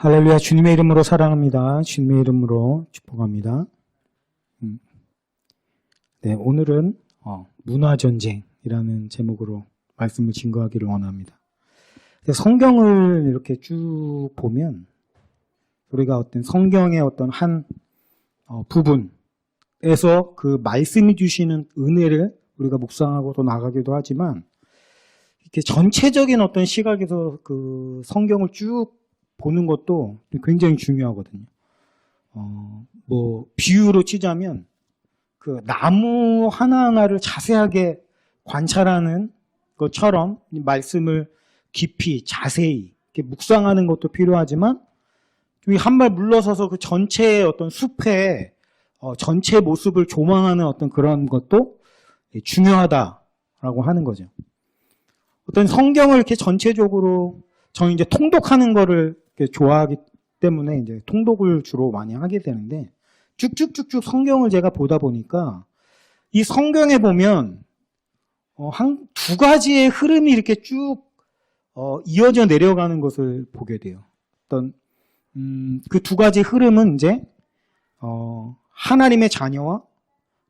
할렐루야. 주님의 이름으로 사랑합니다. 주님의 이름으로 축복합니다. 네, 오늘은 문화전쟁이라는 제목으로 말씀을 증거하기를 원합니다. 성경을 이렇게 쭉 보면 우리가 어떤 성경의 어떤 한 부분에서 그 말씀이 주시는 은혜를 우리가 묵상하고 또 나가기도 하지만 이렇게 전체적인 어떤 시각에서 그 성경을 쭉 보는 것도 굉장히 중요하거든요. 비유로 치자면 그 나무 하나하나를 자세하게 관찰하는 것처럼 이 말씀을 깊이 자세히 이렇게 묵상하는 것도 필요하지만 한 발 물러서서 그 전체의 어떤 숲의 전체 모습을 조망하는 어떤 그런 것도 중요하다라고 하는 거죠. 어떤 성경을 이렇게 전체적으로 저는 이제 통독하는 거를 좋아하기 때문에 이제 통독을 주로 많이 하게 되는데 쭉쭉쭉쭉 성경을 제가 보다 보니까 이 성경에 보면 한 두 가지의 흐름이 이렇게 쭉 이어져 내려가는 것을 보게 돼요. 어떤 그 두 가지 흐름은 이제 하나님의 자녀와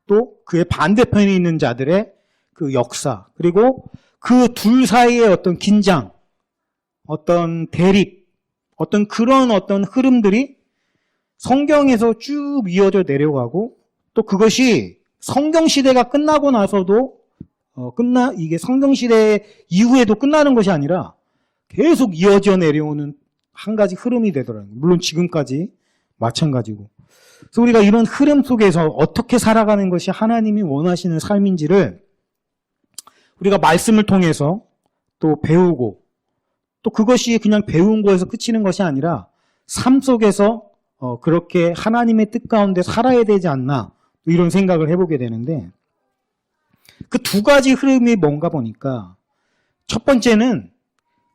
또 그의 반대편에 있는 자들의 그 역사, 그리고 그 둘 사이의 어떤 긴장, 어떤 대립, 어떤 그런 어떤 흐름들이 성경에서 쭉 이어져 내려가고 또 그것이 성경 시대가 끝나고 나서도 이게 성경 시대 이후에도 끝나는 것이 아니라 계속 이어져 내려오는 한 가지 흐름이 되더라고요. 물론 지금까지 마찬가지고. 그래서 우리가 이런 흐름 속에서 어떻게 살아가는 것이 하나님이 원하시는 삶인지를 우리가 말씀을 통해서 또 배우고 또 그것이 그냥 배운 거에서 그치는 것이 아니라 삶 속에서 그렇게 하나님의 뜻 가운데 살아야 되지 않나 이런 생각을 해보게 되는데 그 두 가지 흐름이 뭔가 보니까 첫 번째는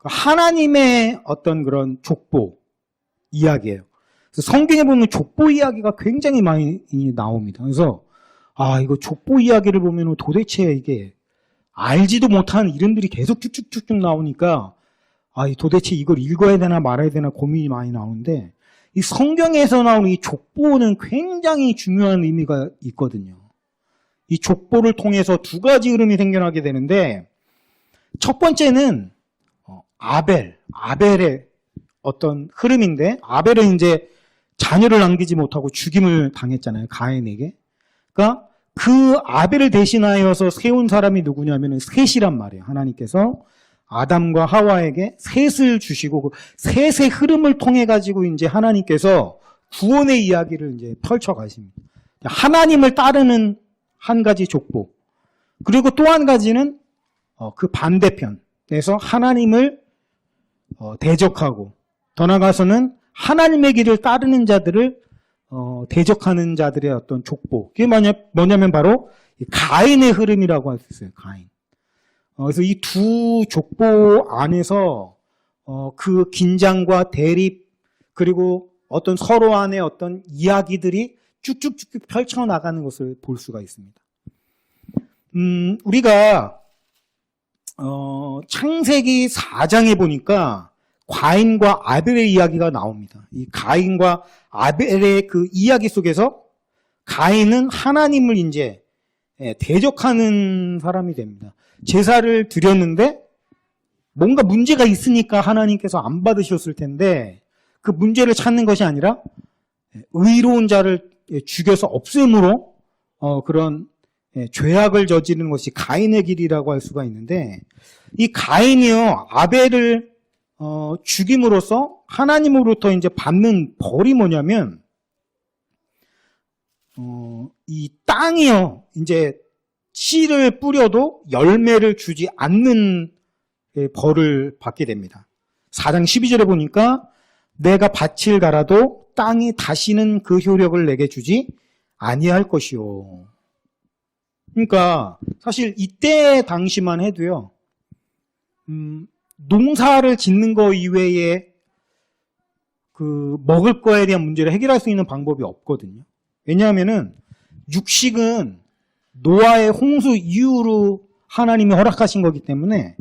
하나님의 어떤 그런 족보 이야기예요. 그래서 성경에 보면 족보 이야기가 굉장히 많이 나옵니다. 그래서 이거 족보 이야기를 보면 도대체 이게 알지도 못하는 이름들이 계속 쭉쭉쭉쭉 나오니까 도대체 이걸 읽어야 되나 말아야 되나 고민이 많이 나오는데 이 성경에서 나오는 이 족보는 굉장히 중요한 의미가 있거든요. 이 족보를 통해서 두 가지 흐름이 생겨나게 되는데 첫 번째는 아벨의 어떤 흐름인데 아벨은 이제 자녀를 남기지 못하고 죽임을 당했잖아요. 가인에게. 그러니까 그 아벨을 대신하여서 세운 사람이 누구냐면 셋이란 말이에요. 하나님께서 아담과 하와에게 셋을 주시고 그 셋의 흐름을 통해 가지고 이제 하나님께서 구원의 이야기를 이제 펼쳐 가십니다. 하나님을 따르는 한 가지 족보. 그리고 또 한 가지는 그 반대편에서 하나님을 대적하고 더 나아가서는 하나님의 길을 따르는 자들을 대적하는 자들의 어떤 족보. 그게 뭐냐면 바로 가인의 흐름이라고 할 수 있어요. 가인. 그래서 이 두 족보 안에서 그 긴장과 대립 그리고 어떤 서로 안의 어떤 이야기들이 쭉쭉쭉 펼쳐나가는 것을 볼 수가 있습니다. 우리가 창세기 4장에 보니까 가인과 아벨의 이야기가 나옵니다. 이 가인과 아벨의 그 이야기 속에서 가인은 하나님을 이제 대적하는 사람이 됩니다. 제사를 드렸는데 뭔가 문제가 있으니까 하나님께서 안 받으셨을 텐데 그 문제를 찾는 것이 아니라 의로운 자를 죽여서 없앰으로 그런 죄악을 저지르는 것이 가인의 길이라고 할 수가 있는데 이 가인이요 아벨을 죽임으로써 하나님으로부터 이제 받는 벌이 뭐냐면 이 땅이요 이제 씨를 뿌려도 열매를 주지 않는 벌을 받게 됩니다. 4장 12절에 보니까 내가 밭을 갈아도 땅이 다시는 그 효력을 내게 주지 아니할 것이요. 그러니까 사실 이때 당시만 해도요. 농사를 짓는 거 이외에 그 먹을 거에 대한 문제를 해결할 수 있는 방법이 없거든요. 왜냐하면은 육식은 노아의 홍수 이후로 하나님이 허락하신 거기 때문에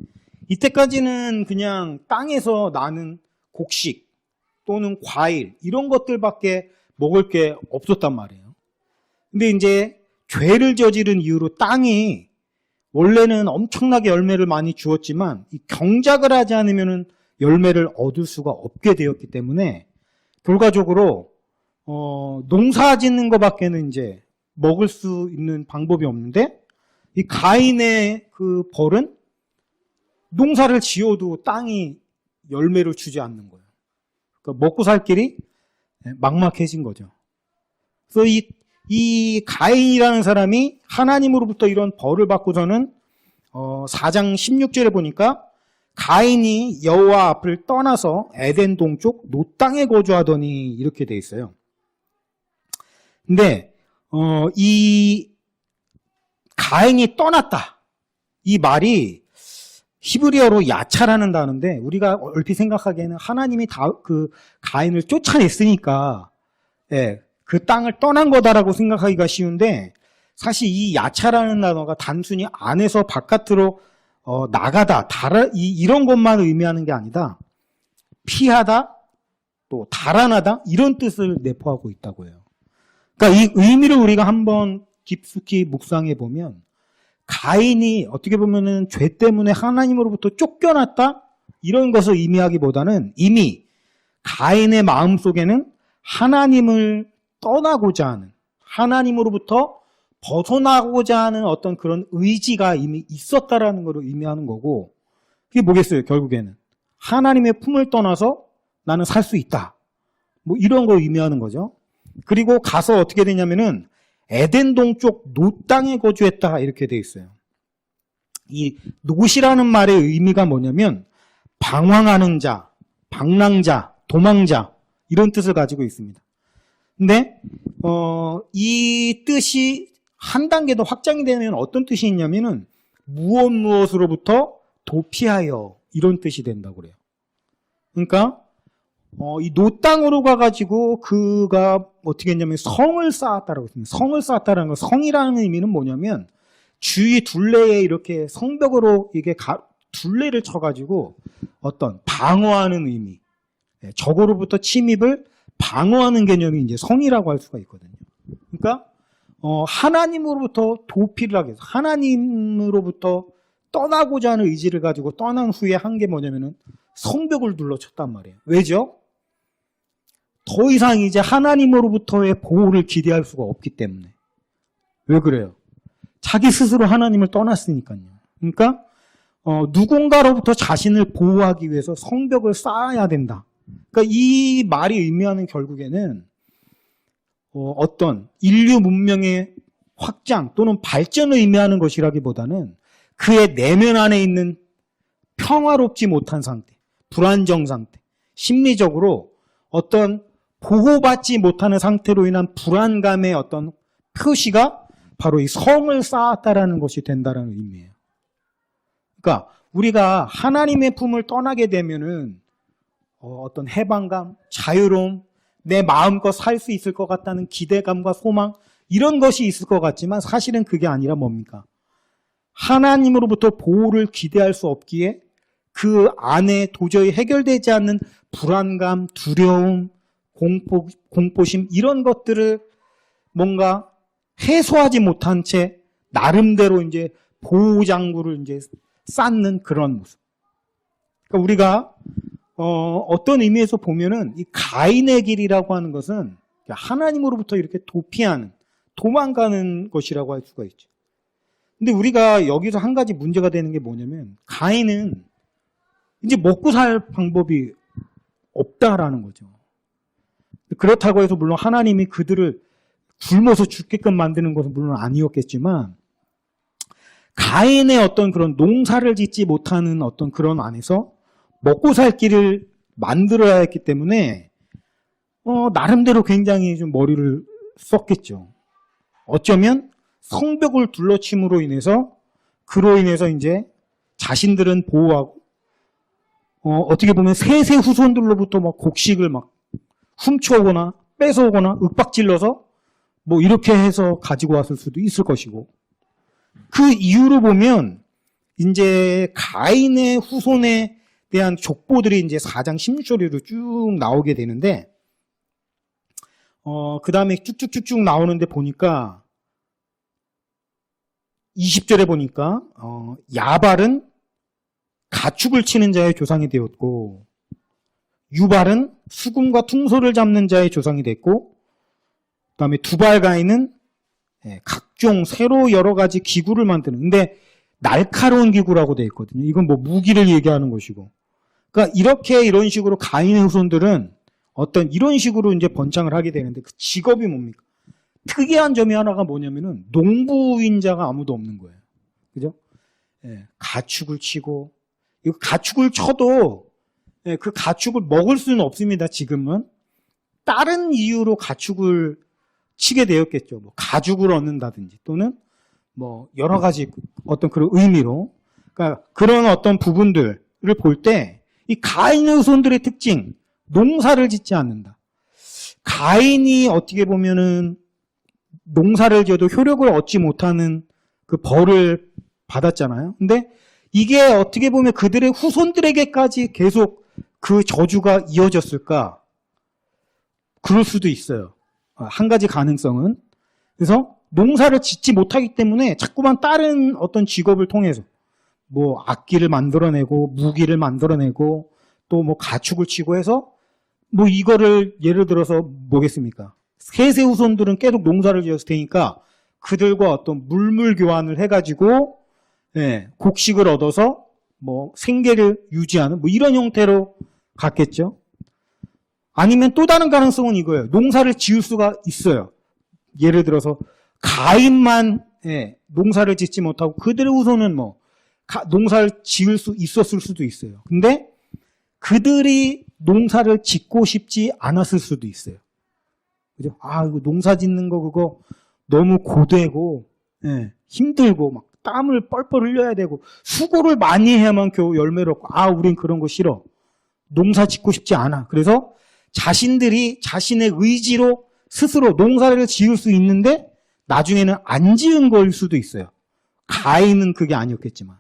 이때까지는 그냥 땅에서 나는 곡식 또는 과일 이런 것들밖에 먹을 게 없었단 말이에요. 근데 이제 죄를 저지른 이후로 땅이 원래는 엄청나게 열매를 많이 주었지만 이 경작을 하지 않으면은 열매를 얻을 수가 없게 되었기 때문에 결과적으로 농사 짓는 것밖에는 이제 먹을 수 있는 방법이 없는데 이 가인의 그 벌은 농사를 지어도 땅이 열매를 주지 않는 거예요. 그러니까 먹고 살 길이 막막해진 거죠. 그래서 이 가인이라는 사람이 하나님으로부터 이런 벌을 받고서는 4장 16절에 보니까 가인이 여호와 앞을 떠나서 에덴 동쪽 놋 땅에 거주하더니 이렇게 돼 있어요. 근데 이 가인이 떠났다 이 말이 히브리어로 야차라는 단어인데 우리가 얼핏 생각하기에는 하나님이 그 가인을 쫓아냈으니까 그 땅을 떠난 거다라고 생각하기가 쉬운데 사실 이 야차라는 단어가 단순히 안에서 바깥으로 나가다, 이런 것만 의미하는 게 아니다. 피하다, 또 달아나다 이런 뜻을 내포하고 있다고 해요. 그러니까 이 의미를 우리가 한번 깊숙이 묵상해 보면 가인이 어떻게 보면은 죄 때문에 하나님으로부터 쫓겨났다 이런 것을 의미하기보다는 이미 가인의 마음속에는 하나님을 떠나고자 하는 하나님으로부터 벗어나고자 하는 어떤 그런 의지가 이미 있었다라는 것을 의미하는 거고 그게 뭐겠어요? 결국에는 하나님의 품을 떠나서 나는 살 수 있다. 뭐 이런 걸 의미하는 거죠. 그리고 가서 어떻게 되냐면은 에덴 동쪽 놋 땅에 거주했다 이렇게 돼 있어요. 이 놋이라는 말의 의미가 뭐냐면 방황하는 자, 방랑자, 도망자 이런 뜻을 가지고 있습니다. 근데 이 뜻이 한 단계 더 확장이 되면 어떤 뜻이 있냐면은 무엇으로부터 도피하여 이런 뜻이 된다고 그래요. 그러니까 이 놋 땅으로 가가지고 그가 어떻게 했냐면 성을 쌓았다라고 했습니다. 성을 쌓았다라는 거, 성이라는 의미는 뭐냐면 주위 둘레에 이렇게 성벽으로 이게 둘레를 쳐가지고 어떤 방어하는 의미, 적으로부터 침입을 방어하는 개념이 이제 성이라고 할 수가 있거든요. 그러니까 하나님으로부터 도피를 하게 해서 하나님으로부터 떠나고자 하는 의지를 가지고 떠난 후에 한 게 뭐냐면은 성벽을 둘러쳤단 말이에요. 왜죠? 더 이상 이제 하나님으로부터의 보호를 기대할 수가 없기 때문에. 왜 그래요? 자기 스스로 하나님을 떠났으니까요. 그러니까 누군가로부터 자신을 보호하기 위해서 성벽을 쌓아야 된다. 그러니까 이 말이 의미하는 결국에는 어떤 인류 문명의 확장 또는 발전을 의미하는 것이라기보다는 그의 내면 안에 있는 평화롭지 못한 상태, 불안정 상태, 심리적으로 어떤 보호받지 못하는 상태로 인한 불안감의 어떤 표시가 바로 이 성을 쌓았다라는 것이 된다라는 의미예요. 그러니까 우리가 하나님의 품을 떠나게 되면은 어떤 해방감, 자유로움, 내 마음껏 살 수 있을 것 같다는 기대감과 소망 이런 것이 있을 것 같지만 사실은 그게 아니라 뭡니까? 하나님으로부터 보호를 기대할 수 없기에 그 안에 도저히 해결되지 않는 불안감, 두려움, 공포심 이런 것들을 뭔가 해소하지 못한 채 나름대로 이제 보호장구를 이제 쌓는 그런 모습. 그러니까 우리가 어떤 의미에서 보면은 이 가인의 길이라고 하는 것은 하나님으로부터 이렇게 도피하는, 도망가는 것이라고 할 수가 있죠. 근데 우리가 여기서 한 가지 문제가 되는 게 뭐냐면 가인은 이제 먹고 살 방법이 없다라는 거죠. 그렇다고 해서 물론 하나님이 그들을 굶어서 죽게끔 만드는 것은 물론 아니었겠지만 가인의 어떤 그런 농사를 짓지 못하는 어떤 그런 안에서 먹고 살 길을 만들어야 했기 때문에 나름대로 굉장히 좀 머리를 썼겠죠. 어쩌면 성벽을 둘러침으로 인해서 그로 인해서 이제 자신들은 보호하고 어떻게 보면 세세 후손들로부터 막 곡식을 막 훔쳐오거나 뺏어오거나 윽박질러서 뭐 이렇게 해서 가지고 왔을 수도 있을 것이고 그 이유로 보면 이제 가인의 후손의 대한 족보들이 이제 4장 16절로 쭉 나오게 되는데, 그 다음에 쭉쭉쭉쭉 나오는데 보니까, 20절에 보니까, 야발은 가축을 치는 자의 조상이 되었고, 유발은 수금과 퉁소를 잡는 자의 조상이 됐고, 그 다음에 두발가인은 각종 새로 여러 가지 기구를 만드는, 근데 날카로운 기구라고 되어 있거든요. 이건 뭐 무기를 얘기하는 것이고. 그러니까 이런 식으로 가인의 후손들은 어떤 이런 식으로 이제 번창을 하게 되는데, 그 직업이 뭡니까? 특이한 점이 하나가 뭐냐면은 농부인 자가 아무도 없는 거예요. 그죠? 가축을 치고, 이거 가축을 쳐도 그 가축을 먹을 수는 없습니다. 지금은 다른 이유로 가축을 치게 되었겠죠. 뭐 가죽을 얻는다든지 또는 뭐 여러 가지 어떤 그런 의미로. 그러니까 그런 어떤 부분들을 볼 때 이 가인의 후손들의 특징, 농사를 짓지 않는다. 가인이 어떻게 보면은 농사를 지어도 효력을 얻지 못하는 그 벌을 받았잖아요. 근데 이게 어떻게 보면 그들의 후손들에게까지 계속 그 저주가 이어졌을까? 그럴 수도 있어요. 한 가지 가능성은. 그래서 농사를 짓지 못하기 때문에 자꾸만 다른 어떤 직업을 통해서 뭐 악기를 만들어내고 무기를 만들어내고 또 뭐 가축을 치고 해서 뭐 이거를 예를 들어서 뭐겠습니까? 셋의 후손들은 계속 농사를 지었을 테니까 그들과 어떤 물물 교환을 해가지고 곡식을 얻어서 뭐 생계를 유지하는 뭐 이런 형태로 갔겠죠. 아니면 또 다른 가능성은 이거예요. 농사를 지을 수가 있어요. 예를 들어서 가인만 농사를 짓지 못하고 그들의 후손은 뭐 농사를 지을 수 있었을 수도 있어요. 근데 그들이 농사를 짓고 싶지 않았을 수도 있어요. 그죠? 이거 농사 짓는 거 그거 너무 고되고 힘들고 막 땀을 뻘뻘 흘려야 되고 수고를 많이 해야만 겨우 열매를 얻고 우린 그런 거 싫어. 농사 짓고 싶지 않아. 그래서 자신들이 자신의 의지로 스스로 농사를 지을 수 있는데 나중에는 안 지은 걸 수도 있어요. 가인은 그게 아니었겠지만.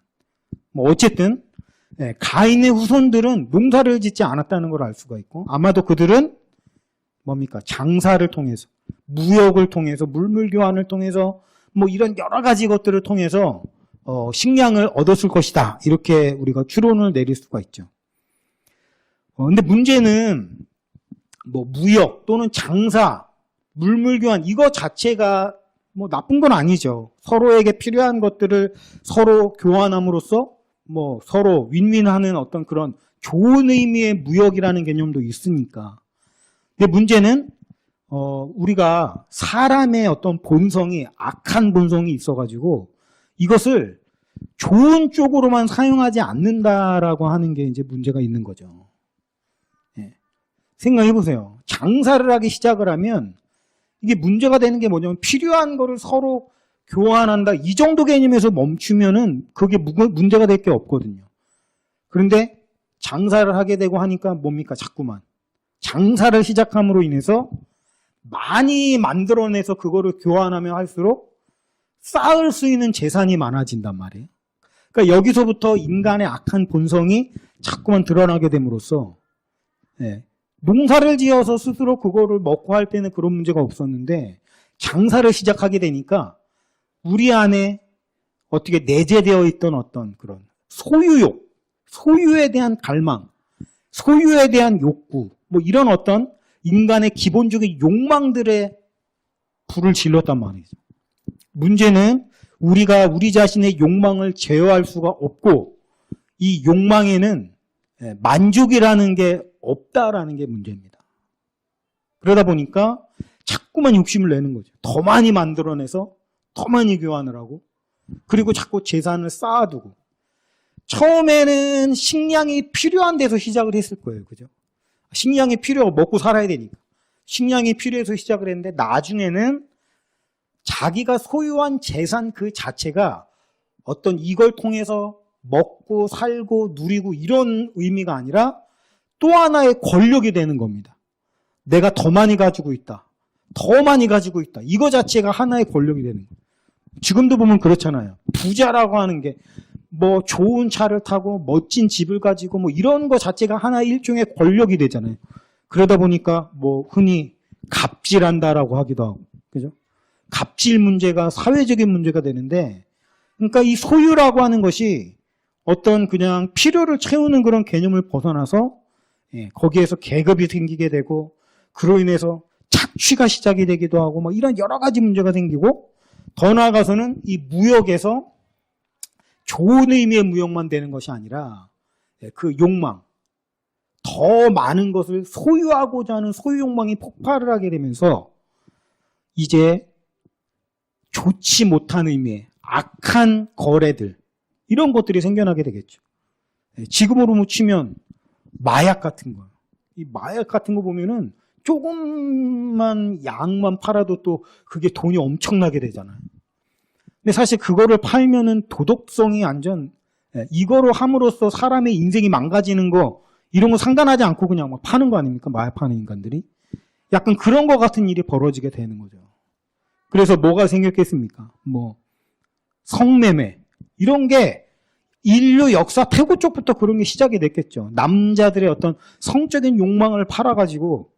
뭐 어쨌든 가인의 후손들은 농사를 짓지 않았다는 걸 알 수가 있고 아마도 그들은 뭡니까? 장사를 통해서 무역을 통해서 물물 교환을 통해서 뭐 이런 여러 가지 것들을 통해서 식량을 얻었을 것이다. 이렇게 우리가 추론을 내릴 수가 있죠. 근데 문제는 뭐 무역 또는 장사, 물물 교환 이거 자체가 뭐 나쁜 건 아니죠. 서로에게 필요한 것들을 서로 교환함으로써 뭐 서로 윈윈하는 어떤 그런 좋은 의미의 무역이라는 개념도 있으니까. 근데 문제는 우리가 사람의 어떤 본성이 악한 본성이 있어가지고 이것을 좋은 쪽으로만 사용하지 않는다라고 하는 게 이제 문제가 있는 거죠. 생각해 보세요. 장사를 하기 시작을 하면 이게 문제가 되는 게 뭐냐면 필요한 거를 서로 교환한다. 이 정도 개념에서 멈추면은 그게 문제가 될 게 없거든요. 그런데 장사를 하게 되고 하니까 뭡니까? 자꾸만. 장사를 시작함으로 인해서 많이 만들어내서 그거를 교환하면 할수록 쌓을 수 있는 재산이 많아진단 말이에요. 그러니까 여기서부터 인간의 악한 본성이 자꾸만 드러나게 됨으로써 농사를 지어서 스스로 그거를 먹고 할 때는 그런 문제가 없었는데 장사를 시작하게 되니까 우리 안에 어떻게 내재되어 있던 어떤 그런 소유욕, 소유에 대한 갈망, 소유에 대한 욕구, 뭐 이런 어떤 인간의 기본적인 욕망들에 불을 질렀단 말이죠. 문제는 우리가 우리 자신의 욕망을 제어할 수가 없고 이 욕망에는 만족이라는 게 없다라는 게 문제입니다. 그러다 보니까 자꾸만 욕심을 내는 거죠. 더 많이 만들어내서 더 많이 교환을 하고 그리고 자꾸 재산을 쌓아두고 처음에는 식량이 필요한 데서 시작을 했을 거예요. 그죠? 식량이 필요하고 먹고 살아야 되니까 식량이 필요해서 시작을 했는데 나중에는 자기가 소유한 재산 그 자체가 어떤 이걸 통해서 먹고 살고 누리고 이런 의미가 아니라 또 하나의 권력이 되는 겁니다. 내가 더 많이 가지고 있다. 더 많이 가지고 있다. 이거 자체가 하나의 권력이 되는 거예요. 지금도 보면 그렇잖아요. 부자라고 하는 게 뭐 좋은 차를 타고 멋진 집을 가지고 뭐 이런 거 자체가 하나의 일종의 권력이 되잖아요. 그러다 보니까 뭐 흔히 갑질한다라고 하기도 하고, 그죠? 갑질 문제가 사회적인 문제가 되는데, 그러니까 이 소유라고 하는 것이 어떤 그냥 필요를 채우는 그런 개념을 벗어나서 거기에서 계급이 생기게 되고, 그로 인해서 착취가 시작이 되기도 하고, 뭐 이런 여러 가지 문제가 생기고, 더 나아가서는 이 무역에서 좋은 의미의 무역만 되는 것이 아니라 그 욕망, 더 많은 것을 소유하고자 하는 소유 욕망이 폭발을 하게 되면서 이제 좋지 못한 의미의 악한 거래들, 이런 것들이 생겨나게 되겠죠. 지금으로 묻히면 마약 같은 거. 이 마약 같은 거 보면은 조금만 약만 팔아도 또 그게 돈이 엄청나게 되잖아요. 근데 사실 그거를 팔면은 도덕성이 완전, 이거로 함으로써 사람의 인생이 망가지는 거, 이런 거 상관하지 않고 그냥 막 파는 거 아닙니까? 마약 파는 인간들이. 약간 그런 거 같은 일이 벌어지게 되는 거죠. 그래서 뭐가 생겼겠습니까? 뭐 성매매 이런 게 인류 역사 태고 쪽부터 그런 게 시작이 됐겠죠. 남자들의 어떤 성적인 욕망을 팔아가지고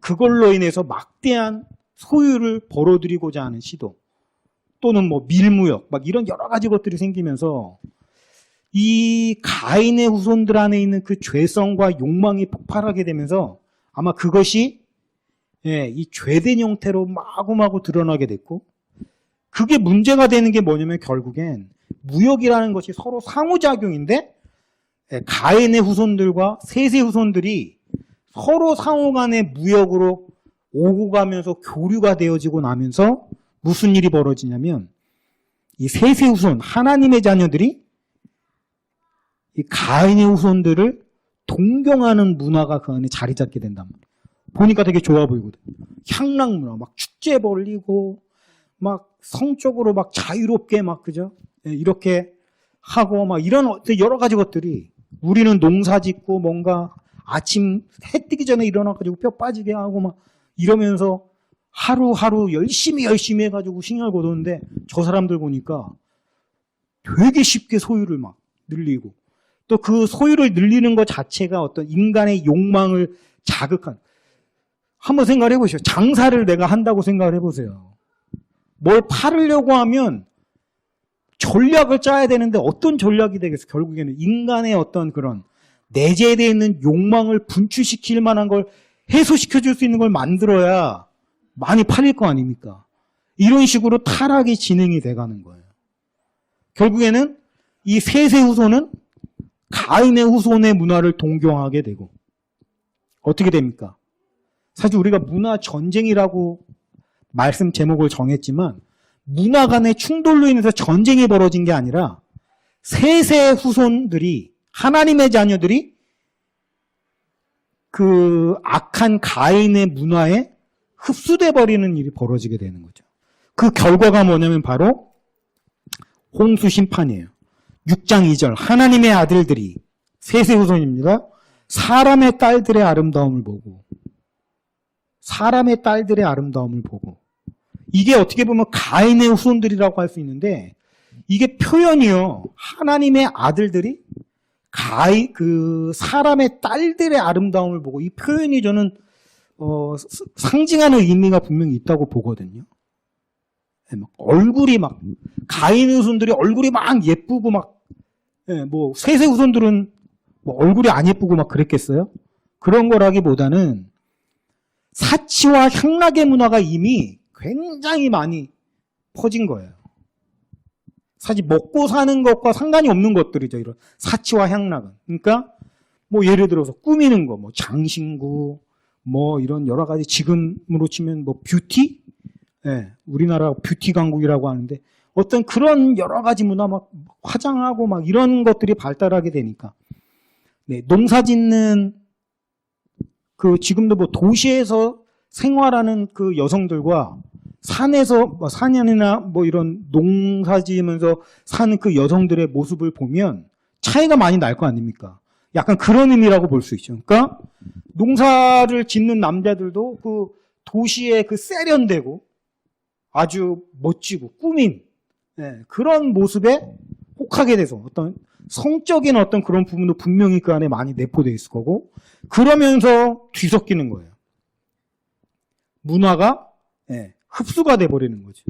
그걸로 인해서 막대한 소유를 벌어들이고자 하는 시도, 또는 뭐 밀무역, 막 이런 여러 가지 것들이 생기면서 이 가인의 후손들 안에 있는 그 죄성과 욕망이 폭발하게 되면서 아마 그것이 이 죄된 형태로 마구마구 드러나게 됐고, 그게 문제가 되는 게 뭐냐면 결국엔 무역이라는 것이 서로 상호작용인데 가인의 후손들과 셋의 후손들이 서로 상호 간의 무역으로 오고 가면서 교류가 되어지고 나면서 무슨 일이 벌어지냐면 이 셋의 후손, 하나님의 자녀들이 이 가인의 후손들을 동경하는 문화가 그 안에 자리 잡게 된단 말이에요. 보니까 되게 좋아 보이거든. 향락 문화, 막 축제 벌리고, 막 성적으로 막 자유롭게 막, 그죠? 이렇게 하고, 막 이런 여러 가지 것들이, 우리는 농사 짓고 뭔가 아침 해 뜨기 전에 일어나가지고 뼈 빠지게 하고 막 이러면서 하루하루 열심히 해가지고 신경을 거두는데, 저 사람들 보니까 되게 쉽게 소유를 막 늘리고, 또 그 소유를 늘리는 것 자체가 어떤 인간의 욕망을 자극한, 한번 생각을 해보시죠. 장사를 내가 한다고 생각을 해보세요. 뭘 팔으려고 하면 전략을 짜야 되는데 어떤 전략이 되겠어? 결국에는 인간의 어떤 그런 내재되어 있는 욕망을 분출시킬 만한 걸 해소시켜 줄 수 있는 걸 만들어야 많이 팔릴 거 아닙니까? 이런 식으로 타락이 진행이 돼가는 거예요. 결국에는 이 셋의 후손은 가인의 후손의 문화를 동경하게 되고, 어떻게 됩니까? 사실 우리가 문화 전쟁이라고 말씀 제목을 정했지만 문화 간의 충돌로 인해서 전쟁이 벌어진 게 아니라 셋의 후손들이, 하나님의 자녀들이 그 악한 가인의 문화에 흡수돼 버리는 일이 벌어지게 되는 거죠. 그 결과가 뭐냐면 바로 홍수 심판이에요. 6장 2절, 하나님의 아들들이, 셋의 후손입니다. 사람의 딸들의 아름다움을 보고, 사람의 딸들의 아름다움을 보고, 이게 어떻게 보면 가인의 후손들이라고 할 수 있는데, 이게 표현이요. 하나님의 아들들이 그 사람의 딸들의 아름다움을 보고, 이 표현이 저는 상징하는 의미가 분명히 있다고 보거든요. 막 얼굴이 막, 가인의 후손들이 얼굴이 막 예쁘고 막, 뭐 셋의 후손들은 뭐 얼굴이 안 예쁘고 막 그랬겠어요? 그런 거라기보다는 사치와 향락의 문화가 이미 굉장히 많이 퍼진 거예요. 사실 먹고 사는 것과 상관이 없는 것들이죠. 이런 사치와 향락은. 그러니까 뭐 예를 들어서 꾸미는 거, 뭐 장신구, 뭐 이런 여러 가지, 지금으로 치면 뭐 뷰티? 우리나라 뷰티 강국이라고 하는데 어떤 그런 여러 가지 문화, 막 화장하고 막 이런 것들이 발달하게 되니까, 농사 짓는 그 지금도 뭐 도시에서 생활하는 그 여성들과 산에서 뭐 산이나 뭐 이런 농사 지으면서 사는 그 여성들의 모습을 보면 차이가 많이 날 거 아닙니까? 약간 그런 의미라고 볼 수 있죠. 그러니까 농사를 짓는 남자들도 그 도시의 그 세련되고 아주 멋지고 꾸민 그런 모습에 혹하게 돼서 어떤 성적인 어떤 그런 부분도 분명히 그 안에 많이 내포되어 있을 거고, 그러면서 뒤섞이는 거예요. 문화가 흡수가 돼버리는 거죠.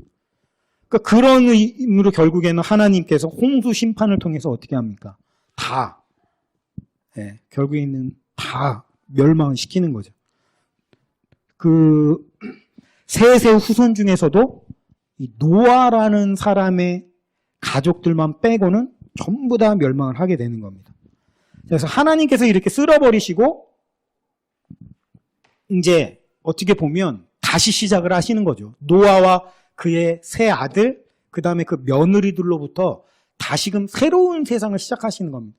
그러니까 그런 의미로 결국에는 하나님께서 홍수 심판을 통해서 어떻게 합니까? 다 결국에는 다 멸망을 시키는 거죠. 그 셋의 후손 중에서도 이 노아라는 사람의 가족들만 빼고는 전부 다 멸망을 하게 되는 겁니다. 그래서 하나님께서 이렇게 쓸어버리시고 이제 어떻게 보면 다시 시작을 하시는 거죠. 노아와 그의 세 아들, 그 다음에 그 며느리들로부터 다시금 새로운 세상을 시작하시는 겁니다.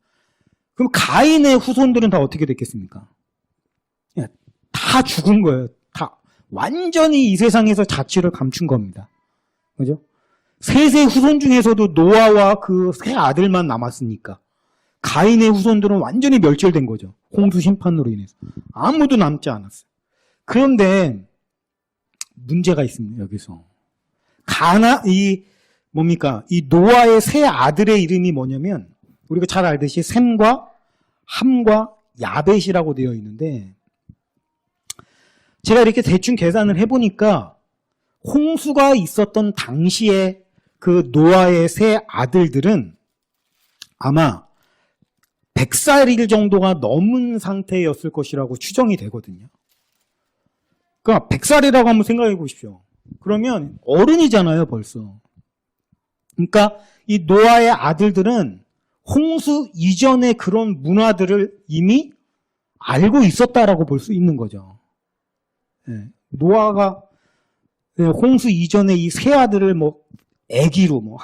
그럼 가인의 후손들은 다 어떻게 됐겠습니까? 다 죽은 거예요. 다 완전히 이 세상에서 자취를 감춘 겁니다. 그죠? 셋의 후손 중에서도 노아와 그 세 아들만 남았으니까 가인의 후손들은 완전히 멸절된 거죠. 홍수 심판으로 인해서. 아무도 남지 않았어요. 그런데 문제가 있습니다. 여기서 이 노아의 세 아들의 이름이 뭐냐면 우리가 잘 알듯이 셈과 함과 야벳이라고 되어 있는데, 제가 이렇게 대충 계산을 해보니까 홍수가 있었던 당시에 그 노아의 세 아들들은 아마 100살 정도가 넘은 상태였을 것이라고 추정이 되거든요. 그러니까 100살이라고 한번 생각해 보십시오. 그러면 어른이잖아요, 벌써. 그러니까 이 노아의 아들들은 홍수 이전의 그런 문화들을 이미 알고 있었다라고 볼 수 있는 거죠. 노아가 홍수 이전에 이 세 아들을 아기로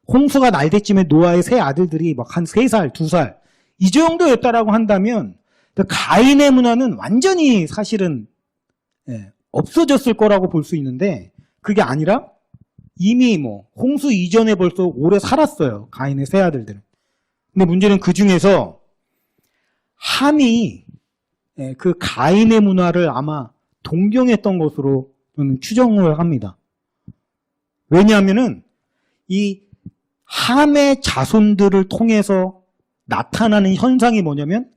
홍수가 날 때쯤에 노아의 세 아들들이 한 3살, 2살 이 정도였다라고 한다면 가인의 문화는 완전히 사실은 없어졌을 거라고 볼 수 있는데, 그게 아니라 이미 홍수 이전에 벌써 오래 살았어요. 가인의 세 아들들은. 근데 문제는 그 중에서 함이 그 가인의 문화를 아마 동경했던 것으로 저는 추정을 합니다. 왜냐하면은 이 함의 자손들을 통해서 나타나는 현상이 뭐냐면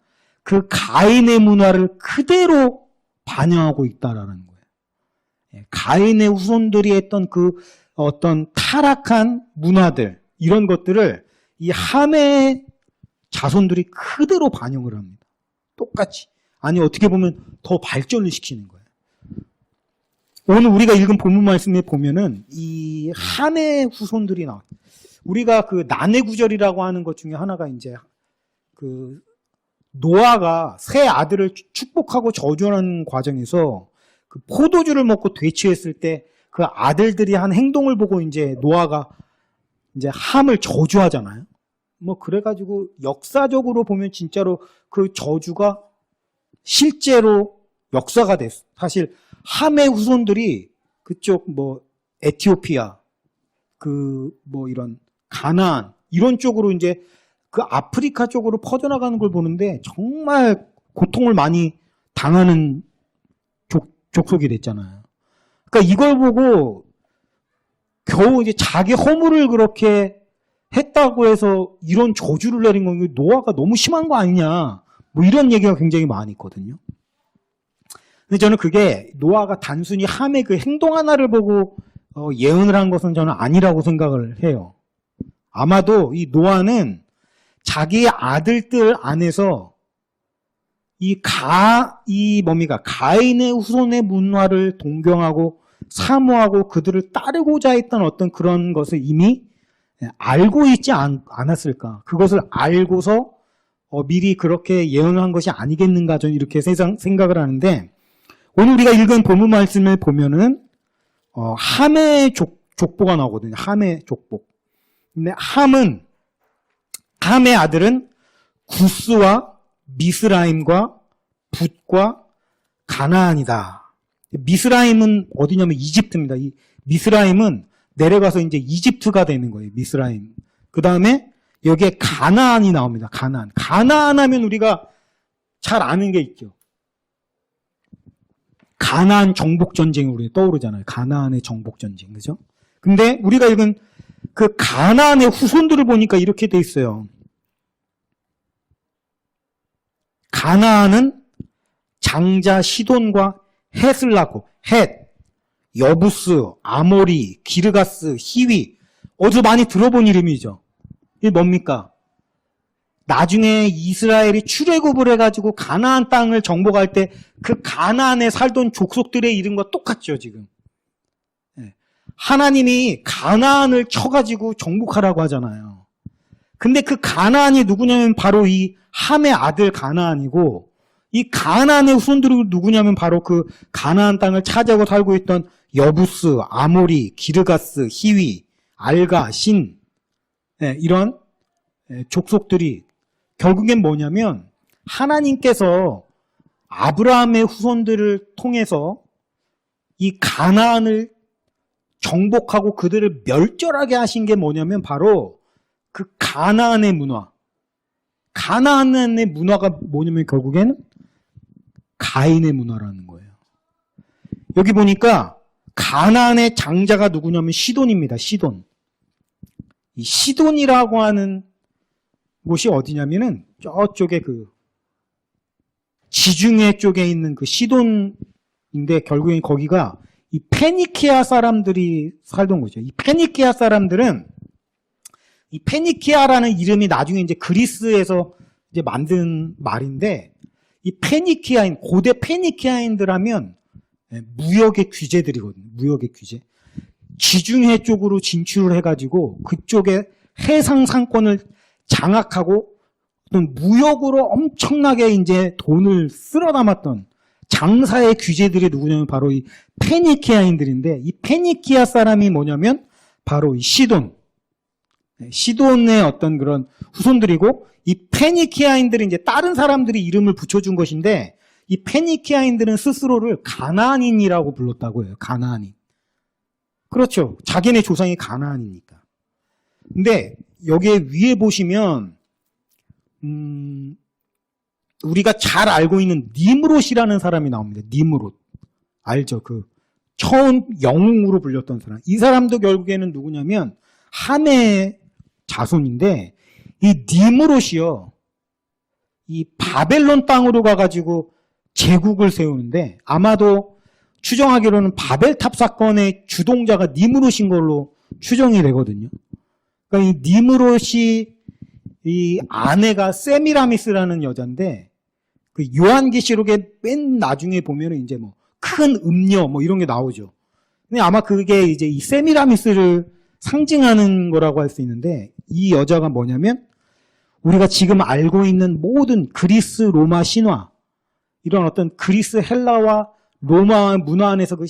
그 가인의 문화를 그대로 반영하고 있다라는 거예요. 가인의 후손들이 했던 그 어떤 타락한 문화들, 이런 것들을 이 함의 자손들이 그대로 반영을 합니다. 똑같이. 아니, 어떻게 보면 더 발전을 시키는 거예요. 오늘 우리가 읽은 본문 말씀에 보면은 이 함의 후손들이 나와요. 우리가 그 난해 구절이라고 하는 것 중에 하나가 이제 그 노아가 세 아들을 축복하고 저주하는 과정에서 그 포도주를 먹고 되취했을 때 그 아들들이 한 행동을 보고 이제 노아가 이제 함을 저주하잖아요. 그래가지고 역사적으로 보면 진짜로 그 저주가 실제로 역사가 됐어. 사실 함의 후손들이 그쪽 에티오피아, 이런 가나안 이런 쪽으로 이제 그 아프리카 쪽으로 퍼져나가는 걸 보는데 정말 고통을 많이 당하는 족속이 됐잖아요. 그러니까 이걸 보고 겨우 이제 자기 허물을 그렇게 했다고 해서 이런 저주를 내린 건 노아가 너무 심한 거 아니냐, 이런 얘기가 굉장히 많이 있거든요. 근데 저는 그게 노아가 단순히 함의 그 행동 하나를 보고 예언을 한 것은 저는 아니라고 생각을 해요. 아마도 이 노아는 자기 아들들 안에서 가인의 후손의 문화를 동경하고 사모하고 그들을 따르고자 했던 어떤 그런 것을 이미 알고 있지 않았을까. 그것을 알고서 미리 그렇게 예언을 한 것이 아니겠는가, 저는 이렇게 생각을 하는데, 오늘 우리가 읽은 본문 말씀을 보면은 함의 족보가 나오거든요. 함의 족보. 근데 함의 아들은 구스와 미스라임과 붓과 가나안이다. 미스라임은 어디냐면 이집트입니다. 이 미스라임은 내려가서 이제 이집트가 되는 거예요. 미스라임. 그 다음에 여기에 가나안이 나옵니다. 가나안 하면 우리가 잘 아는 게 있죠. 가나안 정복전쟁이 우리 떠오르잖아요. 가나안의 정복전쟁. 그죠? 근데 우리가 읽은 그 가나안의 후손들을 보니까 이렇게 돼 있어요. 가나안은 장자 시돈과 헷을 낳고, 헷, 여부스, 아모리, 기르가스, 히위, 어디서 많이 들어본 이름이죠. 이게 뭡니까? 나중에 이스라엘이 출애굽을 해가지고 가나안 땅을 정복할 때 그 가나안에 살던 족속들의 이름과 똑같죠, 지금. 하나님이 가나안을 쳐가지고 정복하라고 하잖아요. 근데 그 가나안이 누구냐면 바로 이 함의 아들 가나안이고, 이 가나안의 후손들이 누구냐면 바로 그 가나안 땅을 차지하고 살고 있던 여부스, 아모리, 기르가스, 히위, 알가, 신, 이런 족속들이 결국엔 뭐냐면 하나님께서 아브라함의 후손들을 통해서 이 가나안을 정복하고 그들을 멸절하게 하신 게 뭐냐면 바로 그 가나안의 문화. 가나안의 문화가 뭐냐면 결국에는 가인의 문화라는 거예요. 여기 보니까 가나안의 장자가 누구냐면 시돈입니다. 시돈. 이 시돈이라고 하는 곳이 어디냐면은 저쪽에 그 지중해 쪽에 있는 그 시돈인데 결국엔 거기가 이 페니키아 사람들이 살던 거죠. 이 페니키아 사람들은 이 페니키아라는 이름이 나중에 이제 그리스에서 이제 만든 말인데 이 페니키아인, 고대 페니키아인들 하면 무역의 귀재들이거든요. 무역의 귀재. 지중해 쪽으로 진출을 해가지고 그쪽에 해상 상권을 장악하고 어떤 무역으로 엄청나게 이제 돈을 쓸어 담았던 장사의 귀재들이 누구냐면 바로 이 페니키아인들인데 이 페니키아 사람이 뭐냐면 바로 이 시돈. 시돈의 어떤 그런 후손들이고 이 페니키아인들이 이제 다른 사람들이 이름을 붙여준 것인데 이 페니키아인들은 스스로를 가나안인이라고 불렀다고 해요. 가나안인. 그렇죠. 자기네 조상이 가나안이니까. 근데 여기에 위에 보시면 우리가 잘 알고 있는 니므롯이라는 사람이 나옵니다. 니므롯. 알죠? 그 처음 영웅으로 불렸던 사람. 이 사람도 결국에는 누구냐면 함의 자손인데 이 니므롯이요. 이 바벨론 땅으로 가가지고 제국을 세우는데 아마도 추정하기로는 바벨탑 사건의 주동자가 니므롯인 걸로 추정이 되거든요. 그러니까 이 니므롯이 이 아내가 세미라미스라는 여자인데 그 요한계시록에 맨 나중에 보면은 이제 뭐 큰 음녀 뭐 이런 게 나오죠. 근데 아마 그게 이제 이 세미라미스를 상징하는 거라고 할 수 있는데 이 여자가 뭐냐면 우리가 지금 알고 있는 모든 그리스 로마 신화 이런 어떤 그리스 헬라와 로마 문화 안에서 그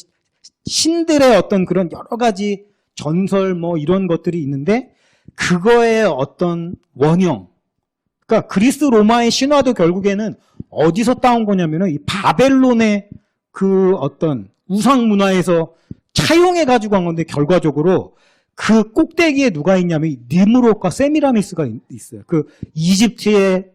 신들의 어떤 그런 여러 가지 전설 뭐 이런 것들이 있는데 그거의 어떤 원형. 그러니까 그리스 로마의 신화도 결국에는 어디서 따온 거냐면은 이 바벨론의 그 어떤 우상 문화에서 차용해 가지고 한 건데 결과적으로 그 꼭대기에 누가 있냐면 니므롯과 세미라미스가 있어요. 그 이집트의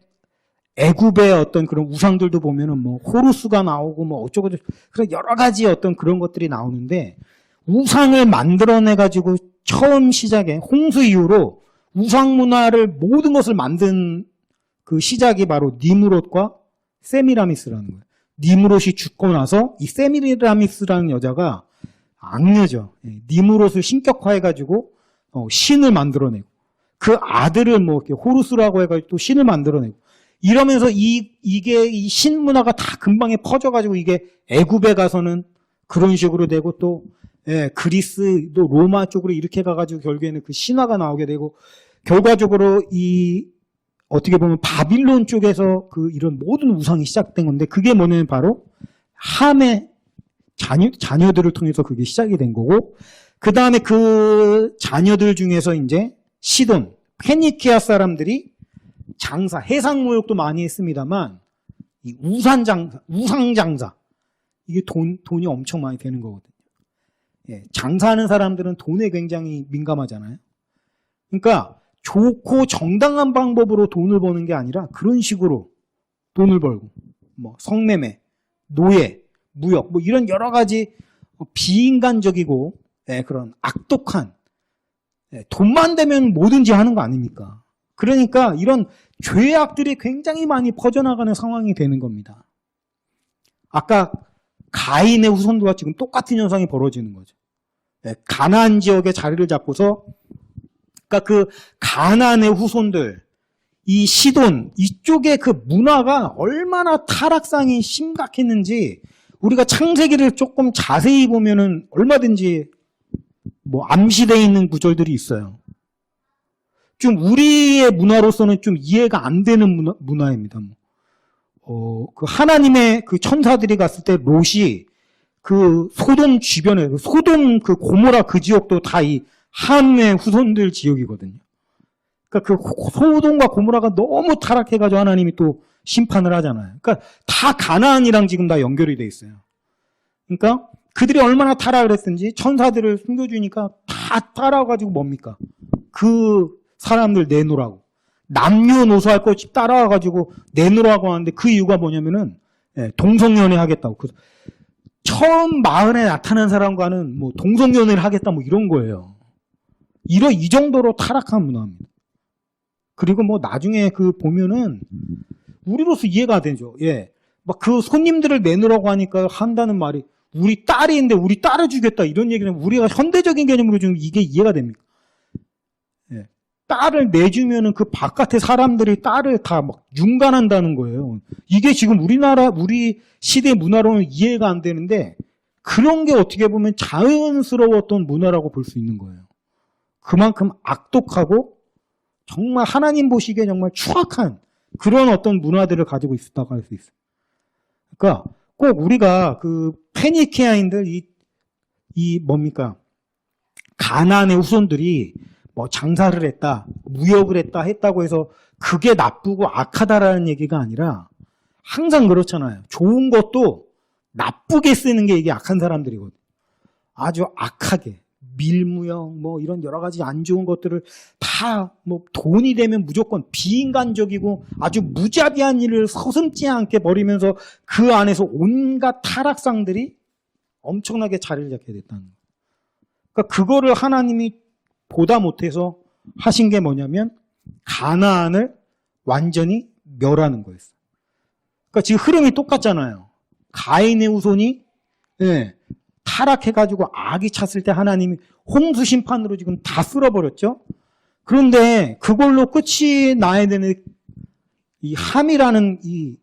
애굽의 어떤 그런 우상들도 보면은 뭐 호루스가 나오고 뭐 어쩌고 그런 여러 가지 어떤 그런 것들이 나오는데 우상을 만들어내 가지고 처음 시작에 홍수 이후로 우상 문화를 모든 것을 만든 그 시작이 바로 니므롯과 세미라미스라는 거예요. 니므롯이 죽고 나서 이 세미라미스라는 여자가 악녀죠. 니므롯을 신격화해가지고 신을 만들어내고 그 아들을 뭐 이렇게 호루스라고 해가지고 또 신을 만들어내고 이러면서 이게 이 신 문화가 다 금방에 퍼져가지고 이게 애굽에 가서는 그런 식으로 되고 또 그리스 또 로마 쪽으로 이렇게 가가지고 결국에는 그 신화가 나오게 되고 결과적으로 이 어떻게 보면 바빌론 쪽에서 그 이런 모든 우상이 시작된 건데 그게 뭐냐면 바로 함의 자녀들을 통해서 그게 시작이 된 거고 그 다음에 그 자녀들 중에서 이제 시돈, 페니키아 사람들이 장사, 해상무역도 많이 했습니다만 이 우상장사 이게 돈이 엄청 많이 되는 거거든요. 장사하는 사람들은 돈에 굉장히 민감하잖아요. 그러니까 좋고 정당한 방법으로 돈을 버는 게 아니라 그런 식으로 돈을 벌고 뭐 성매매, 노예, 무역 뭐 이런 여러 가지 비인간적이고 그런 악독한 돈만 되면 뭐든지 하는 거 아닙니까? 그러니까 이런 죄악들이 굉장히 많이 퍼져나가는 상황이 되는 겁니다. 아까 가인의 후손들과 지금 똑같은 현상이 벌어지는 거죠. 가나안 지역에 자리를 잡고서, 그러니까 그 가나안의 후손들, 이 시돈 이쪽의 그 문화가 얼마나 타락상이 심각했는지 우리가 창세기를 조금 자세히 보면은 얼마든지 뭐 암시되어 있는 구절들이 있어요. 좀 우리의 문화로서는 좀 이해가 안 되는 문화입니다. 그 하나님의 그 천사들이 갔을 때 롯이 그 소돔 주변에, 소돔 그 고모라 그 지역도 다 이 함의 후손들 지역이거든요. 그러니까 그 소돔과 고모라가 너무 타락해가지고 하나님이 또 심판을 하잖아요. 그러니까 다 가나안이랑 지금 다 연결이 돼 있어요. 그러니까 그들이 얼마나 타락을 했든지 천사들을 숨겨주니까 다 따라와가지고 뭡니까? 그 사람들 내놓으라고. 남녀노소 할 것 없이 따라와가지고 내놓으라고 하는데 그 이유가 뭐냐면은 동성연애 하겠다고. 그래서 처음 마을에 나타난 사람과는 뭐 동성연애를 하겠다 뭐 이런 거예요. 이 정도로 타락한 문화입니다. 그리고 뭐 나중에 그 보면은 우리로서 이해가 되죠. 막 그 손님들을 내놓으라고 하니까 한다는 말이 우리 딸이 있는데 우리 딸을 주겠다 이런 얘기는 우리가 현대적인 개념으로 지금 이게 이해가 됩니까? 딸을 내주면은 그 바깥의 사람들이 딸을 다 막 융간한다는 거예요. 이게 지금 우리 시대 문화로는 이해가 안 되는데 그런 게 어떻게 보면 자연스러웠던 문화라고 볼 수 있는 거예요. 그만큼 악독하고 정말 하나님 보시기에 정말 추악한 그런 어떤 문화들을 가지고 있었다고 할 수 있어요. 그러니까 꼭 우리가 그 페니케아인들 이 뭡니까? 가나안의 후손들이 뭐 장사를 했다, 무역을 했다고 해서 그게 나쁘고 악하다라는 얘기가 아니라 항상 그렇잖아요. 좋은 것도 나쁘게 쓰는 게 이게 악한 사람들이거든요. 아주 악하게 밀무역 뭐 이런 여러 가지 안 좋은 것들을 다 뭐 돈이 되면 무조건 비인간적이고 아주 무자비한 일을 서슴지 않게 벌이면서 그 안에서 온갖 타락상들이 엄청나게 자리를 잡게 됐다는 거예요. 그러니까 그거를 하나님이 보다 못해서 하신 게 뭐냐면 가나안을 완전히 멸하는 거였어요. 그러니까 지금 흐름이 똑같잖아요. 가인의 후손이 타락해가지고 악이 찼을 때 하나님이 홍수 심판으로 지금 다 쓸어버렸죠. 그런데 그걸로 끝이 나야 되는 이 함이라는 이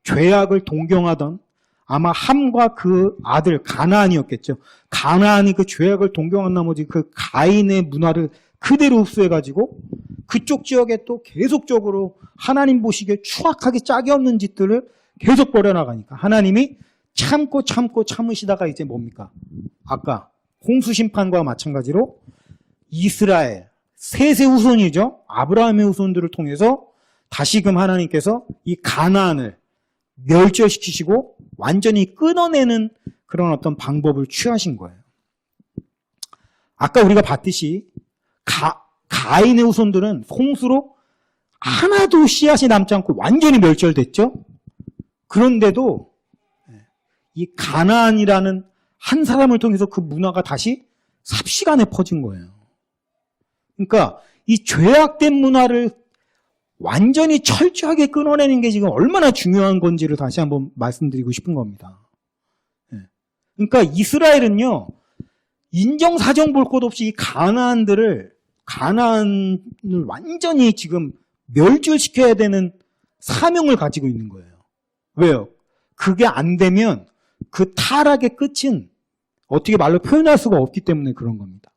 죄악을 동경하던 아마 함과 그 아들 가나안이었겠죠. 가나안이 그 죄악을 동경한 나머지 그 가인의 문화를 그대로 흡수해가지고 그쪽 지역에 또 계속적으로 하나님 보시기에 추악하게 짝이 없는 짓들을 계속 벌여나가니까 하나님이 참으시다가 이제 뭡니까? 아까 홍수 심판과 마찬가지로 이스라엘 셋의 후손이죠. 아브라함의 후손들을 통해서 다시금 하나님께서 이 가나안을 멸절시키시고 완전히 끊어내는 그런 어떤 방법을 취하신 거예요. 아까 우리가 봤듯이 가인의 후손들은 홍수로 하나도 씨앗이 남지 않고 완전히 멸절됐죠. 그런데도 이 가나안이라는 한 사람을 통해서 그 문화가 다시 삽시간에 퍼진 거예요. 그러니까 이 죄악된 문화를 완전히 철저하게 끊어내는 게 지금 얼마나 중요한 건지를 다시 한번 말씀드리고 싶은 겁니다. 그러니까 이스라엘은요, 인정사정 볼 것 없이 이 가나안을 완전히 지금 멸절시켜야 되는 사명을 가지고 있는 거예요. 왜요? 그게 안 되면 그 타락의 끝은 어떻게 말로 표현할 수가 없기 때문에 그런 겁니다.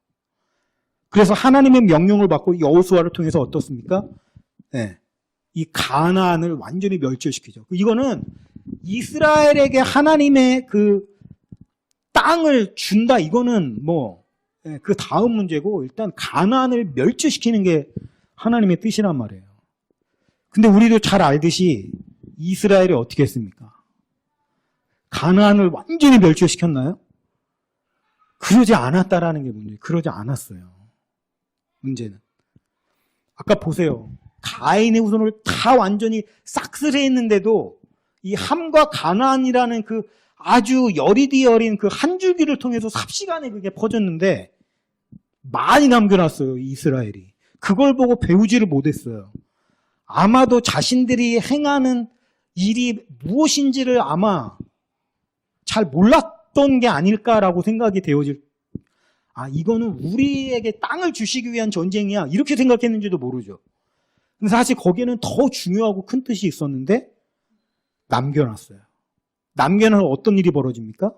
그래서 하나님의 명령을 받고 여호수아를 통해서 어떻습니까? 이 가나안을 완전히 멸절시키죠. 이거는 이스라엘에게 하나님의 그 땅을 준다. 이거는 뭐 그 다음 문제고 일단 가나안을 멸절시키는 게 하나님의 뜻이란 말이에요. 근데 우리도 잘 알듯이 이스라엘이 어떻게 했습니까? 가나안을 완전히 멸절시켰나요? 그러지 않았다라는 게 문제예요. 그러지 않았어요. 문제는. 아까 보세요. 가인의 후손을 다 완전히 싹쓸이했는데도 이 함과 가나안이라는 그 아주 여리디 여린 그 한 줄기를 통해서 삽시간에 그게 퍼졌는데 많이 남겨놨어요, 이스라엘이. 그걸 보고 배우지를 못했어요. 아마도 자신들이 행하는 일이 무엇인지를 아마 잘 몰랐던 게 아닐까라고 생각이 이거는 우리에게 땅을 주시기 위한 전쟁이야. 이렇게 생각했는지도 모르죠. 근데 사실 거기에는 더 중요하고 큰 뜻이 있었는데 남겨놨어요. 남겨놔서 어떤 일이 벌어집니까?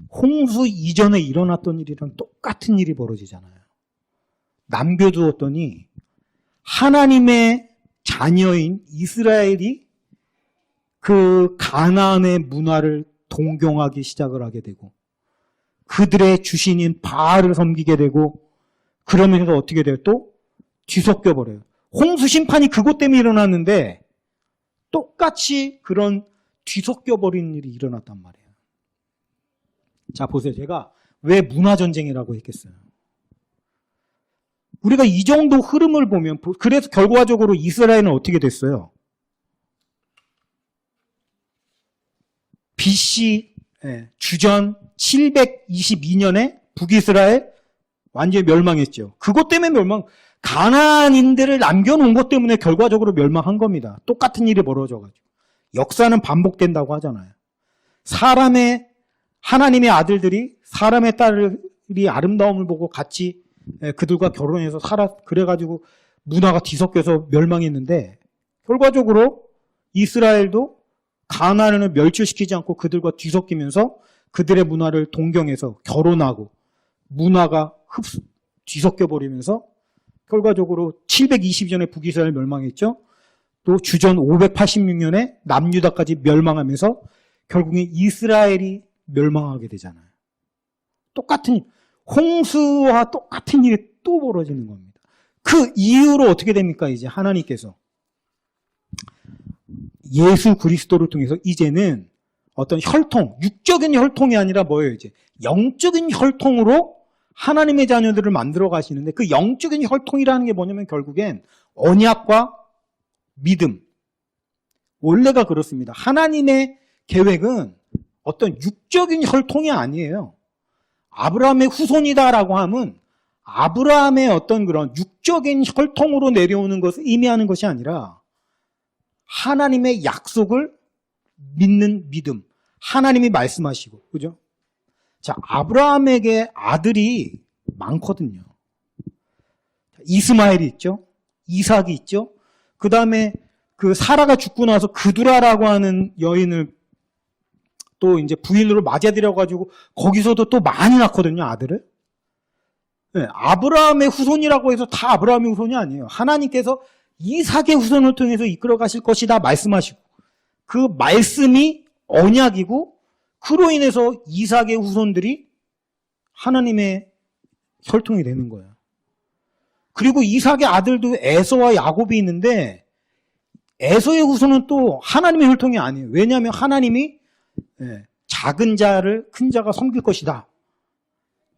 홍수 이전에 일어났던 일이랑 똑같은 일이 벌어지잖아요. 남겨두었더니 하나님의 자녀인 이스라엘이 그 가나안의 문화를 동경하기 시작을 하게 되고 그들의 주신인 바알을 섬기게 되고 그러면서 어떻게 돼요? 또 뒤섞여 버려요. 홍수 심판이 그것 때문에 일어났는데 똑같이 그런 뒤섞여 버린 일이 일어났단 말이에요. 자, 보세요. 제가 왜 문화전쟁이라고 했겠어요? 우리가 이 정도 흐름을 보면, 그래서 결과적으로 이스라엘은 어떻게 됐어요? BC, 주전 722년에 북이스라엘 완전히 멸망했죠. 그것 때문에 가나안인들을 남겨놓은 것 때문에 결과적으로 멸망한 겁니다. 똑같은 일이 벌어져가지고. 역사는 반복된다고 하잖아요. 하나님의 아들들이 사람의 딸이 아름다움을 보고 같이 그들과 결혼해서 그래가지고 문화가 뒤섞여서 멸망했는데 결과적으로 이스라엘도 가나안을 멸절시키지 않고 그들과 뒤섞이면서 그들의 문화를 동경해서 결혼하고 문화가 뒤섞여버리면서 결과적으로 720년에 북이스라엘 멸망했죠. 또 주전 586년에 남유다까지 멸망하면서 결국엔 이스라엘이 멸망하게 되잖아요. 홍수와 똑같은 일이 또 벌어지는 겁니다. 그 이후로 어떻게 됩니까? 이제 하나님께서 예수 그리스도를 통해서 이제는 어떤 혈통, 육적인 혈통이 아니라 뭐예요? 이제 영적인 혈통으로 하나님의 자녀들을 만들어 가시는데 그 영적인 혈통이라는 게 뭐냐면 결국엔 언약과 믿음. 원래가 그렇습니다. 하나님의 계획은 어떤 육적인 혈통이 아니에요. 아브라함의 후손이다라고 하면 아브라함의 어떤 그런 육적인 혈통으로 내려오는 것을 의미하는 것이 아니라 하나님의 약속을 믿는 믿음. 하나님이 말씀하시고, 그죠? 자, 아브라함에게 아들이 많거든요. 이스마엘이 있죠. 이삭이 있죠. 그 다음에 그 사라가 죽고 나서 그두라라고 하는 여인을 또 이제 부인으로 맞아들여가지고 거기서도 또 많이 낳거든요, 아들을. 네, 아브라함의 후손이라고 해서 다 아브라함의 후손이 아니에요. 하나님께서 이삭의 후손을 통해서 이끌어 가실 것이다 말씀하시고 그 말씀이 언약이고 그로 인해서 이삭의 후손들이 하나님의 혈통이 되는 거예요. 그리고 이삭의 아들도 에서와 야곱이 있는데 에서의 후손은 또 하나님의 혈통이 아니에요. 왜냐하면 하나님이 작은 자를 큰 자가 섬길 것이다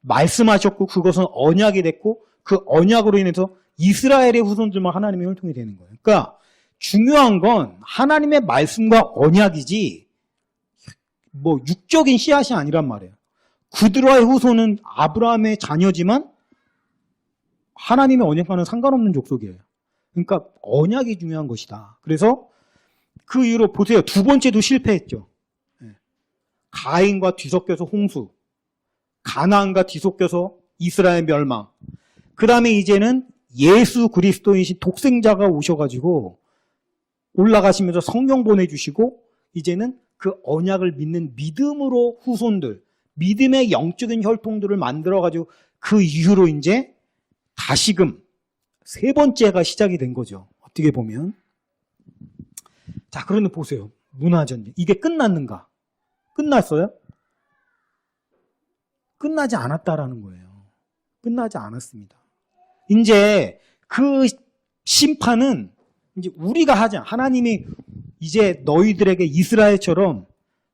말씀하셨고 그것은 언약이 됐고 그 언약으로 인해서 이스라엘의 후손들만 하나님의 혈통이 되는 거예요. 그러니까 중요한 건 하나님의 말씀과 언약이지 뭐 육적인 씨앗이 아니란 말이에요. 그들과의 후손은 아브라함의 자녀지만 하나님의 언약과는 상관없는 족속이에요. 그러니까 언약이 중요한 것이다. 그래서 그 이후로 보세요. 두 번째도 실패했죠. 가인과 뒤섞여서 홍수, 가나안과 뒤섞여서 이스라엘 멸망. 그 다음에 이제는 예수 그리스도이신 독생자가 오셔가지고 올라가시면서 성령 보내주시고 이제는 그 언약을 믿는 믿음으로 후손들, 믿음의 영적인 혈통들을 만들어가지고 그 이후로 이제 다시금 세 번째가 시작이 된 거죠. 어떻게 보면. 자, 그런데 보세요. 문화전쟁. 이게 끝났는가? 끝났어요? 끝나지 않았다라는 거예요. 끝나지 않았습니다. 이제 그 심판은 이제 우리가 하자. 하나님이 이제 너희들에게 이스라엘처럼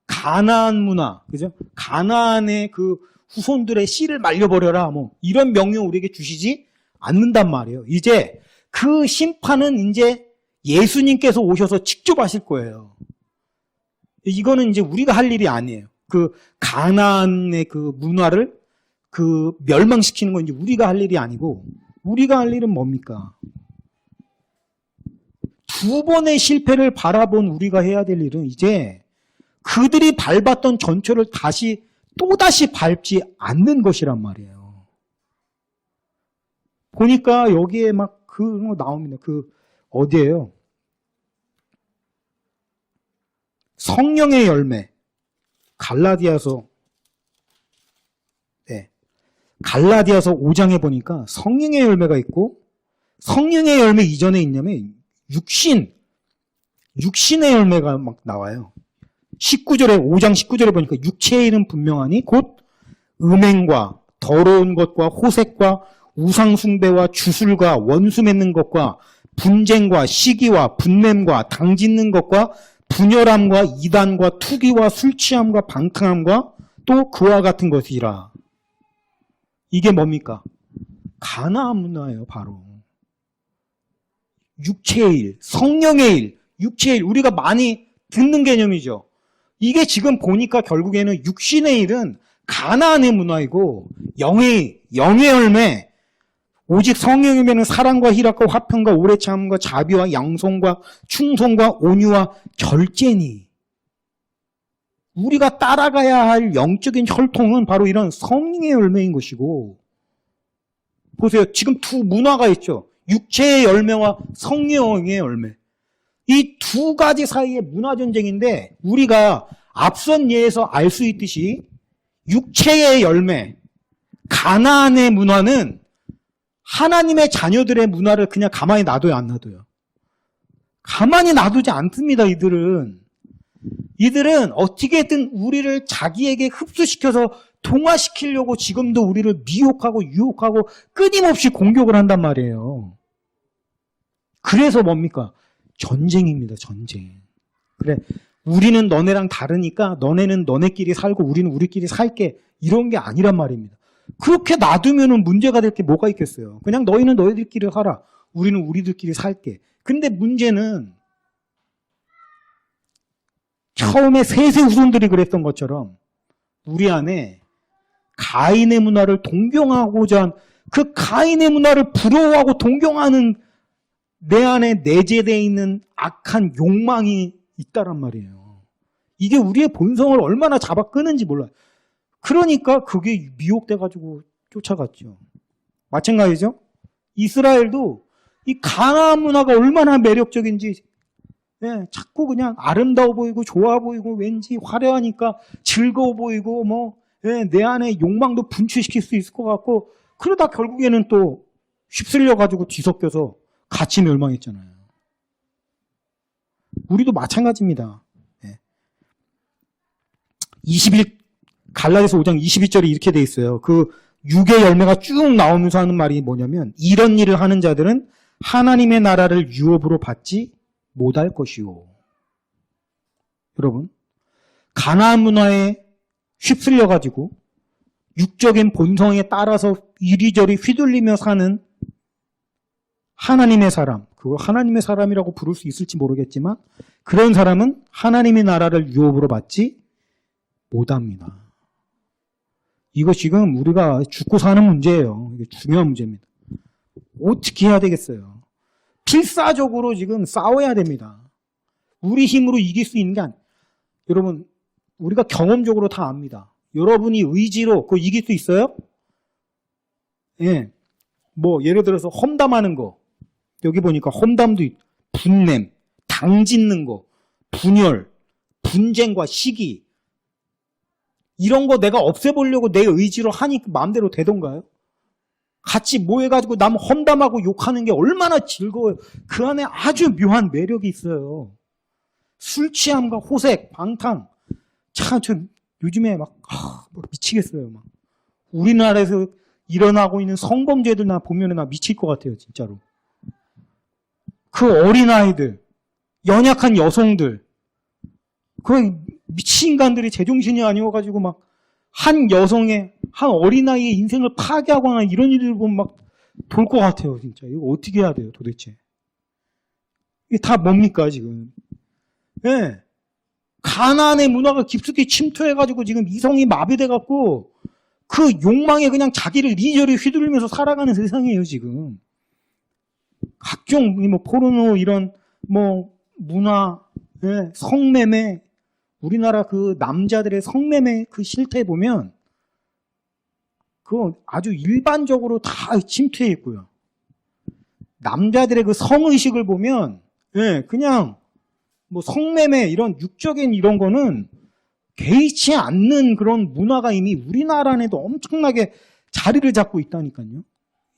가나안 문화, 그죠? 가나안의 그 후손들의 씨를 말려버려라. 뭐 이런 명령 우리에게 주시지 않는단 말이에요. 이제 그 심판은 이제 예수님께서 오셔서 직접 하실 거예요. 이거는 이제 우리가 할 일이 아니에요. 그 가나안의 그 문화를 그 멸망시키는 건 이제 우리가 할 일이 아니고 우리가 할 일은 뭡니까? 두 번의 실패를 바라본 우리가 해야 될 일은 이제 그들이 밟았던 전철을 또다시 밟지 않는 것이란 말이에요. 보니까 여기에 막 그런 거 나옵니다. 어디예요? 성령의 열매. 갈라디아서 5장에 보니까 성령의 열매가 있고 성령의 열매 이전에 있냐면 육신의 열매가 막 나와요. 5장 19절에 보니까 육체의 일은 분명하니 곧 음행과 더러운 것과 호색과 우상숭배와 주술과 원수 맺는 것과 분쟁과 시기와 분냄과 당짓는 것과 분열함과 이단과 투기와 술취함과 방탕함과 또 그와 같은 것이라. 이게 뭡니까? 가나안 문화예요, 바로. 육체의 일, 성령의 일, 육체의 일, 우리가 많이 듣는 개념이죠. 이게 지금 보니까 결국에는 육신의 일은 가나안의 문화이고 영의 열매, 오직 성령의 열매는 사랑과 희락과 화평과 오래 참음과 자비와 양성과 충성과 온유와 절제니. 우리가 따라가야 할 영적인 혈통은 바로 이런 성령의 열매인 것이고, 보세요. 지금 두 문화가 있죠. 육체의 열매와 성령의 열매. 이 두 가지 사이의 문화 전쟁인데 우리가 앞선 예에서 알 수 있듯이 육체의 열매, 가나안의 문화는 하나님의 자녀들의 문화를 그냥 가만히 놔둬요, 안 놔둬요? 가만히 놔두지 않습니다, 이들은. 이들은 어떻게든 우리를 자기에게 흡수시켜서 동화시키려고 지금도 우리를 미혹하고 유혹하고 끊임없이 공격을 한단 말이에요. 그래서 뭡니까? 전쟁입니다, 전쟁. 그래, 우리는 너네랑 다르니까 너네는 너네끼리 살고 우리는 우리끼리 살게. 이런 게 아니란 말입니다. 그렇게 놔두면 문제가 될 게 뭐가 있겠어요. 그냥 너희는 너희들끼리 살아. 우리는 우리들끼리 살게. 근데 문제는 처음에 셋의 후손들이 그랬던 것처럼 우리 안에 가인의 문화를 동경하고자 한 그 가인의 문화를 부러워하고 동경하는 내 안에 내재되어 있는 악한 욕망이 있다란 말이에요. 이게 우리의 본성을 얼마나 잡아 끄는지 몰라요. 그러니까 그게 미혹돼가지고 쫓아갔죠. 마찬가지죠. 이스라엘도 이 가나안 문화가 얼마나 매력적인지, 자꾸 그냥 아름다워 보이고 좋아 보이고 왠지 화려하니까 즐거워 보이고 내 안에 욕망도 분출시킬 수 있을 것 같고, 그러다 결국에는 또 휩쓸려가지고 뒤섞여서 같이 멸망했잖아요. 우리도 마찬가지입니다. 갈라디아서 5장 22절에 이렇게 돼 있어요. 그 육의 열매가 쭉 나오면서 하는 말이 뭐냐면, 이런 일을 하는 자들은 하나님의 나라를 유업으로 받지 못할 것이요. 여러분, 가나안 문화에 휩쓸려가지고 육적인 본성에 따라서 이리저리 휘둘리며 사는 하나님의 사람, 그걸 하나님의 사람이라고 부를 수 있을지 모르겠지만 그런 사람은 하나님의 나라를 유업으로 받지 못합니다. 이거 지금 우리가 죽고 사는 문제예요. 이게 중요한 문제입니다. 어떻게 해야 되겠어요? 필사적으로 지금 싸워야 됩니다. 우리 힘으로 이길 수 있는 게 여러분, 우리가 경험적으로 다 압니다. 여러분이 의지로 그거 이길 수 있어요? 예를 들어서 험담하는 거, 여기 보니까 험담도 있고, 분냄, 당짓는 거, 분열, 분쟁과 시기, 이런 거 내가 없애보려고 내 의지로 하니 마음대로 되던가요? 같이 모여가지고 남 험담하고 욕하는 게 얼마나 즐거워요. 그 안에 아주 묘한 매력이 있어요. 술취함과 호색, 방탕. 참, 저 요즘에 막 미치겠어요. 막. 우리나라에서 일어나고 있는 성범죄들 나 보면 나 미칠 것 같아요, 진짜로. 그 어린아이들, 연약한 여성들, 그 미친 인간들이 제정신이 아니어가지고 막 한 여성의, 한 어린아이의 인생을 파괴하거나 이런 일들 보면 막 돌 것 같아요, 진짜. 이거 어떻게 해야 돼요, 도대체? 이게 다 뭡니까, 지금? 가나안의 문화가 깊숙이 침투해가지고 지금 이성이 마비돼갖고 그 욕망에 그냥 자기를 이리저리 휘둘리면서 살아가는 세상이에요, 지금. 각종 뭐 포르노 이런 뭐 문화, 예, 성매매, 우리나라 그 남자들의 성매매 그 실태 보면 그거 아주 일반적으로 다 침투해 있고요. 남자들의 그 성의식을 보면, 예, 그냥 뭐 성매매 이런 육적인 이런 거는 개의치 않는 그런 문화가 이미 우리나라 안에도 엄청나게 자리를 잡고 있다니까요.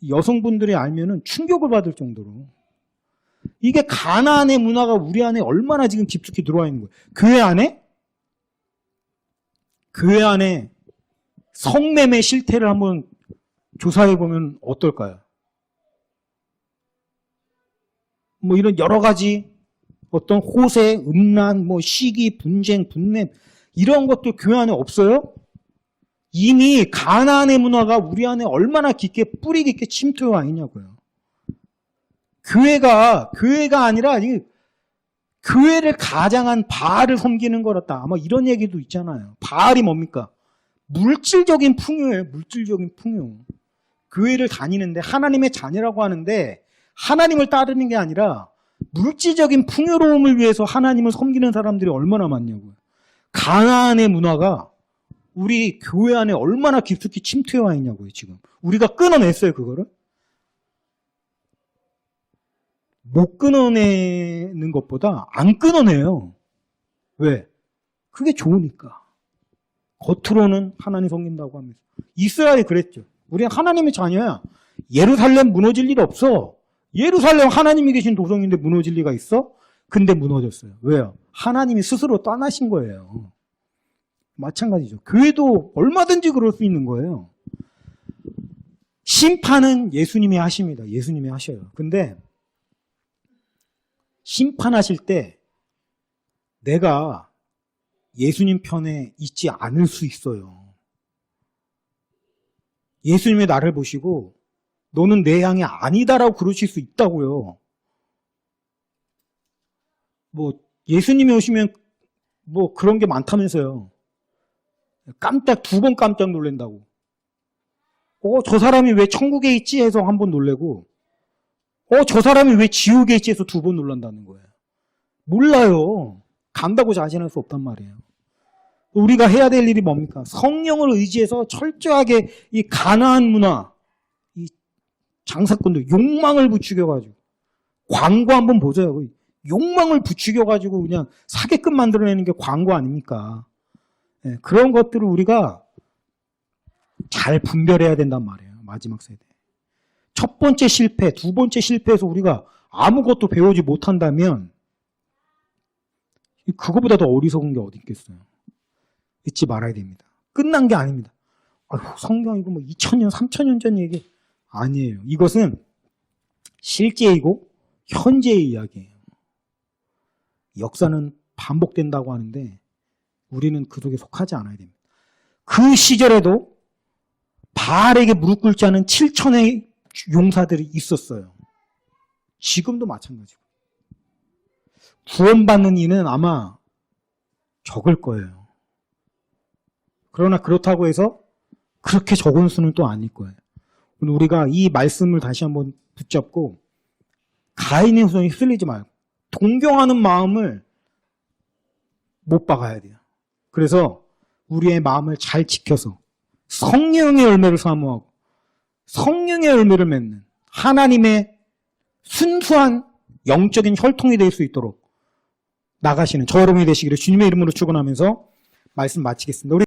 여성분들이 알면은 충격을 받을 정도로. 이게 가나안의 문화가 우리 안에 얼마나 지금 깊숙이 들어와 있는 거예요. 교회 안에? 교회 안에 성매매 실태를 한번 조사해 보면 어떨까요? 뭐 이런 여러 가지 어떤 호세, 음란, 뭐 시기, 분쟁, 분냄 이런 것도 교회 안에 없어요? 이미 가나안의 문화가 우리 안에 얼마나 깊게 뿌리 깊게 침투해 와 있냐고요. 교회가 아니라 교회를 가장한 바알을 섬기는 거였다. 아마 이런 얘기도 있잖아요. 바알이 뭡니까? 물질적인 풍요예요. 물질적인 풍요. 교회를 다니는데 하나님의 자녀라고 하는데 하나님을 따르는 게 아니라 물질적인 풍요로움을 위해서 하나님을 섬기는 사람들이 얼마나 많냐고요. 가나안의 문화가 우리 교회 안에 얼마나 깊숙이 침투해 와 있냐고요, 지금. 우리가 끊어냈어요, 그거를. 못 끊어내는 것보다 안 끊어내요. 왜? 그게 좋으니까. 겉으로는 하나님 섬긴다고 하면서. 이스라엘이 그랬죠. 우리는 하나님의 자녀야. 예루살렘 무너질 일 없어. 예루살렘 하나님이 계신 도성인데 무너질 리가 있어? 근데 무너졌어요. 왜요? 하나님이 스스로 떠나신 거예요. 마찬가지죠. 교회도 얼마든지 그럴 수 있는 거예요. 심판은 예수님이 하십니다. 예수님이 하셔요. 근데 심판하실 때 내가 예수님 편에 있지 않을 수 있어요. 예수님이 나를 보시고 너는 내 양이 아니다라고 그러실 수 있다고요. 뭐 예수님이 오시면 뭐 그런 게 많다면서요. 깜짝 2번 깜짝 놀란다고. 저 사람이 왜 천국에 있지 해서 1번 놀래고 저 사람이 왜 지옥에 있지 해서 2번 놀란다는 거예요. 몰라요. 간다고 자신할 수 없단 말이에요. 우리가 해야 될 일이 뭡니까? 성령을 의지해서 철저하게 이 가나안 문화, 이 장사꾼들 욕망을 부추겨가지고 광고 한번 보세요. 욕망을 부추겨가지고 그냥 사기꾼 만들어내는 게 광고 아닙니까? 네, 그런 것들을 우리가 잘 분별해야 된단 말이에요. 마지막 세대. 첫 번째 실패, 2번째 실패에서 우리가 아무것도 배우지 못한다면 그거보다 더 어리석은 게 어디 있겠어요. 잊지 말아야 됩니다. 끝난 게 아닙니다. 성경 이거 뭐 2000년, 3000년 전 얘기 아니에요. 이것은 실제이고 현재의 이야기예요. 역사는 반복된다고 하는데 우리는 그 속에 속하지 않아야 됩니다. 그 시절에도 바알에게 무릎 꿇지 않은 7천의 용사들이 있었어요. 지금도 마찬가지고. 구원받는 이는 아마 적을 거예요. 그러나 그렇다고 해서 그렇게 적은 수는 또 아닐 거예요. 오늘 우리가 이 말씀을 다시 한번 붙잡고 가인의 후손이 휘둘리지 말고 동경하는 마음을 못 박아야 돼요. 그래서 우리의 마음을 잘 지켜서 성령의 열매를 사모하고 성령의 열매를 맺는 하나님의 순수한 영적인 혈통이 될 수 있도록 나가시는 저 여러분이 되시기를 주님의 이름으로 축원하면서 말씀 마치겠습니다.